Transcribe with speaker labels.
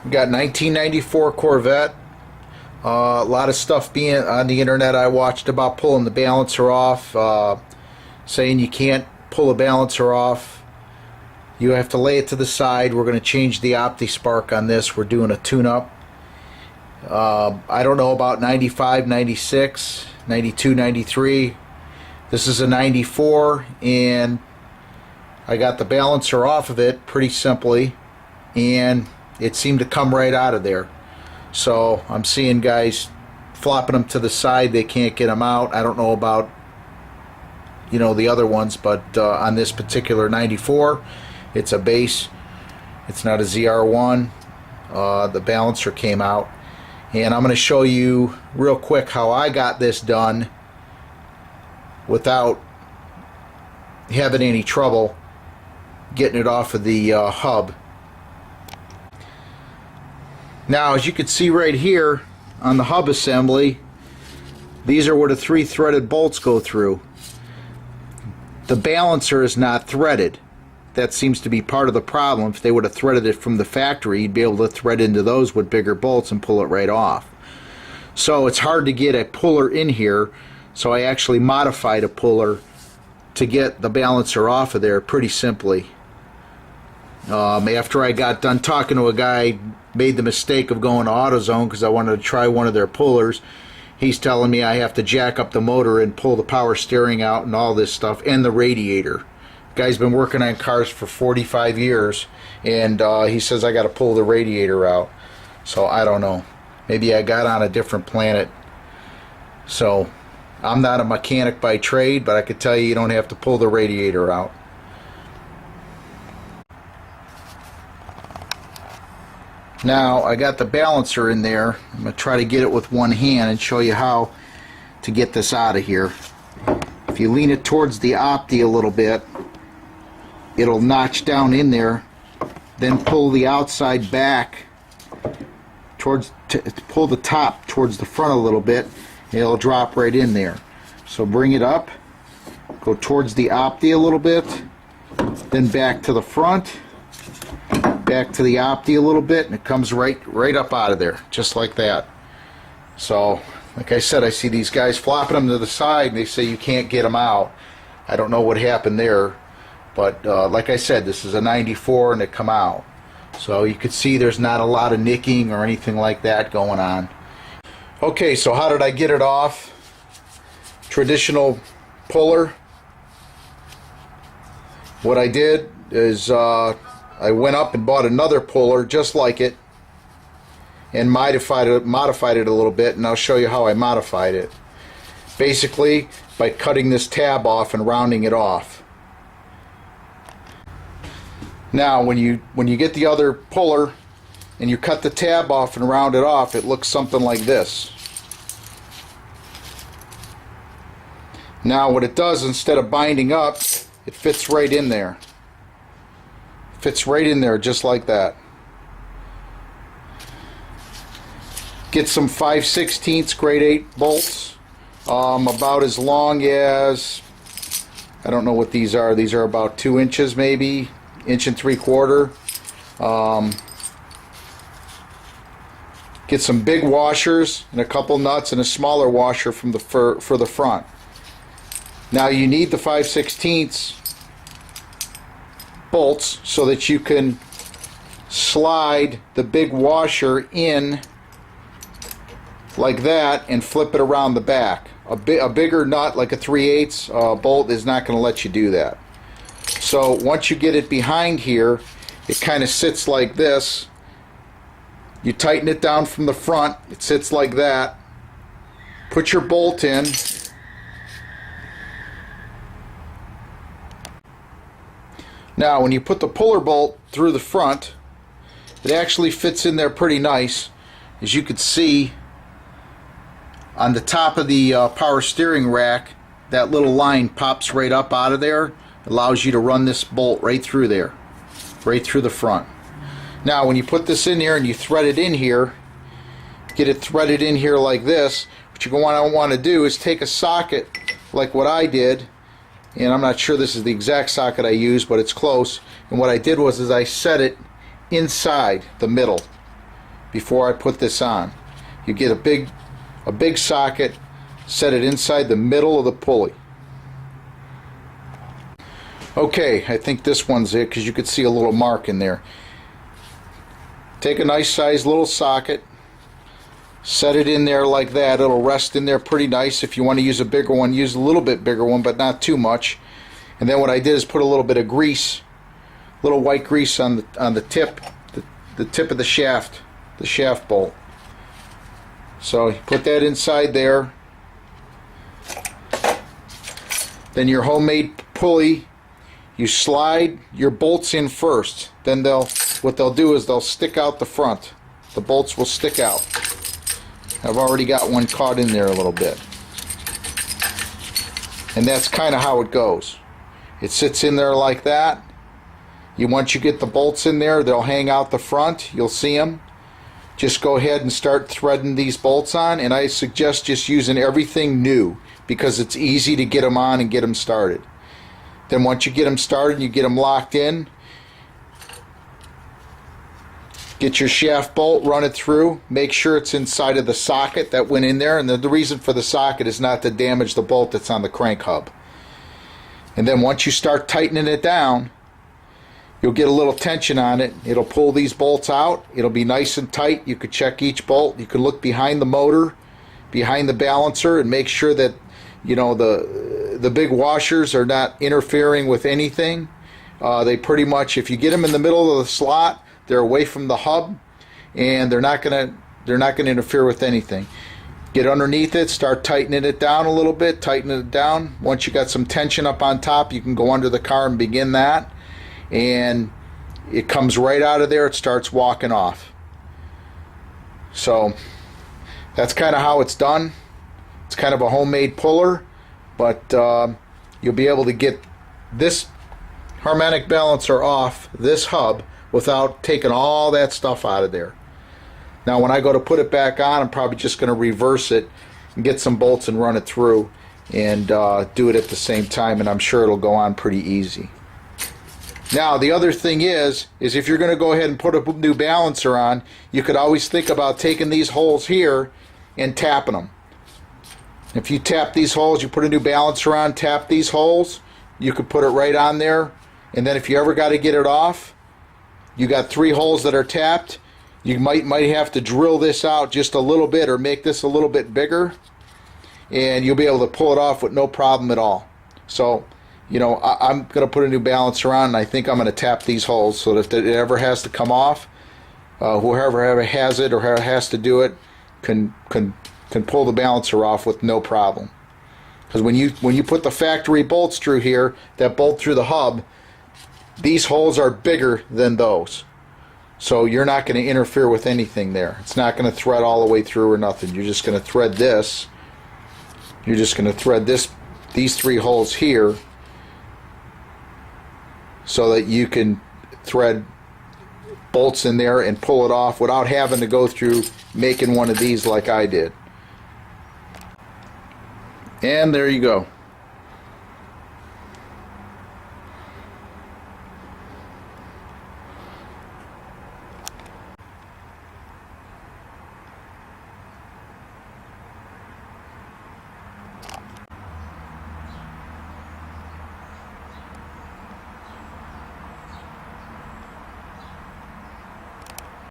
Speaker 1: We got 1994 Corvette. A lot of stuff being on the internet I watched about pulling the balancer off, saying you can't pull a balancer off. You have to lay it to the side. We're going to change the OptiSpark on this. We're doing a tune-up. I don't know about 95, 96, 92, 93. This is a 94, and I got the balancer off of it pretty simply, and it seemed to come right out of there. So I'm seeing guys flopping them to the side. They can't get them out. I don't know about, the other ones, but on this particular 94, it's a base. It's not a ZR1. The balancer came out. And I'm going to show you real quick how I got this done without having any trouble getting it off of the hub. Now, as you can see right here on the hub assembly, these are where the 3 threaded bolts go through. The balancer is not threaded. That seems to be part of the problem. If they would have threaded it from the factory, you'd be able to thread into those with bigger bolts and pull it right off. So it's hard to get a puller in here, so I actually modified a puller to get the balancer off of there pretty simply. After I got done talking to a guy, made the mistake of going to AutoZone because I wanted to try one of their pullers. He's telling me I have to jack up the motor and pull the power steering out and all this stuff, and the radiator. Guy's been working on cars for 45 years, and he says I got to pull the radiator out. So I don't know. Maybe I got on a different planet. So I'm not a mechanic by trade, but I could tell you don't have to pull the radiator out. Now I got the balancer in there. I'm going to try to get it with one hand and show you how to get this out of here. If you lean it towards the Opti a little bit, it'll notch down in there, then pull the outside back towards, pull the top towards the front a little bit, and it'll drop right in there. So bring it up, go towards the Opti a little bit, then back to the front, back to the Opti a little bit, and it comes right up out of there, just like that. So, like I said, I see these guys flopping them to the side, and they say you can't get them out. I don't know what happened there. But like I said, this is a 94 and it come out. So you could see there's not a lot of nicking or anything like that going on. Okay, so how did I get it off? Traditional puller. What I did is I went up and bought another puller just like it and modified it a little bit, and I'll show you how I modified it. Basically by cutting this tab off and rounding it off. Now when you get the other puller and you cut the tab off and round it off, it looks something like this. Now what it does, instead of binding up, it fits right in there. Fits right in there just like that. Get some 5/16 grade 8 bolts, about as long as, I don't know what these are. These are about 2 inches maybe. 1 3/4 inches. Get some big washers and a couple nuts and a smaller washer from the for the front. Now you need the 5/16 bolts so that you can slide the big washer in like that and flip it around the back. A bigger nut like a 3/8 bolt is not going to let you do that. So once you get it behind here, it kind of sits like this. You tighten it down from the front, it sits like that. Put your bolt in. Now when you put the puller bolt through the front, it actually fits in there pretty nice. As you can see on the top of the power steering rack, that little line pops right up out of there. Allows you to run this bolt right through there, right through the front. Now when you put this in here and you thread it in here, get it threaded in here like this, what you're going to want to do is take a socket like what I did, and I'm not sure this is the exact socket I used, but it's close. And what I did was I set it inside the middle. before I put this on. You get a big socket, set it inside the middle of the pulley. Okay, I think this one's it because you could see a little mark in there. Take a nice sized little socket, set it in there like that. It'll rest in there pretty nice. If you want to use a bigger one, use a little bit bigger one, but not too much. And then what I did is put a little bit of grease, little white grease on the tip, the tip of the shaft bolt. So you put that inside there. Then your homemade pulley, you slide your bolts in first. Then what they'll do is they'll stick out the front. The bolts will stick out. I've already got one caught in there a little bit. And that's kind of how it goes. It sits in there like that. Once you get the bolts in there, they'll hang out the front. You'll see them. Just go ahead and start threading these bolts on, and I suggest just using everything new because it's easy to get them on and get them started. Then once you get them started and you get them locked in, get your shaft bolt, run it through, make sure it's inside of the socket that went in there, and the reason for the socket is not to damage the bolt that's on the crank hub. And then once you start tightening it down, you'll get a little tension on it. It'll pull these bolts out. It'll be nice and tight. You could check each bolt. You could look behind the motor, behind the balancer, and make sure that the big washers are not interfering with anything. They pretty much, if you get them in the middle of the slot, they're away from the hub, and they're not gonna interfere with anything. Get underneath it, start tightening it down a little bit, tightening it down. Once you got some tension up on top, you can go under the car and begin that. And it comes right out of there. It starts walking off. So that's kind of how it's done. It's kind of a homemade puller, but you'll be able to get this harmonic balancer off this hub without taking all that stuff out of there. Now when I go to put it back on, I'm probably just going to reverse it and get some bolts and run it through and do it at the same time, and I'm sure it'll go on pretty easy. Now the other thing is if you're going to go ahead and put a new balancer on, you could always think about taking these holes here and tapping them. If you tap these holes, you put a new balancer on, tap these holes, you could put it right on there, and then if you ever got to get it off, you got 3 holes that are tapped. You might have to drill this out just a little bit or make this a little bit bigger, and you'll be able to pull it off with no problem at all. So I'm going to put a new balancer on, and I think I'm going to tap these holes so that if it ever has to come off, whoever ever has it or has to do it can pull the balancer off with no problem. Because when you put the factory bolts through here, that bolt through the hub, these holes are bigger than those. So you're not going to interfere with anything there. It's not going to thread all the way through or nothing. You're just going to thread this. You're just going to thread these 3 holes here, so that you can thread bolts in there and pull it off without having to go through making one of these like I did. And there you go.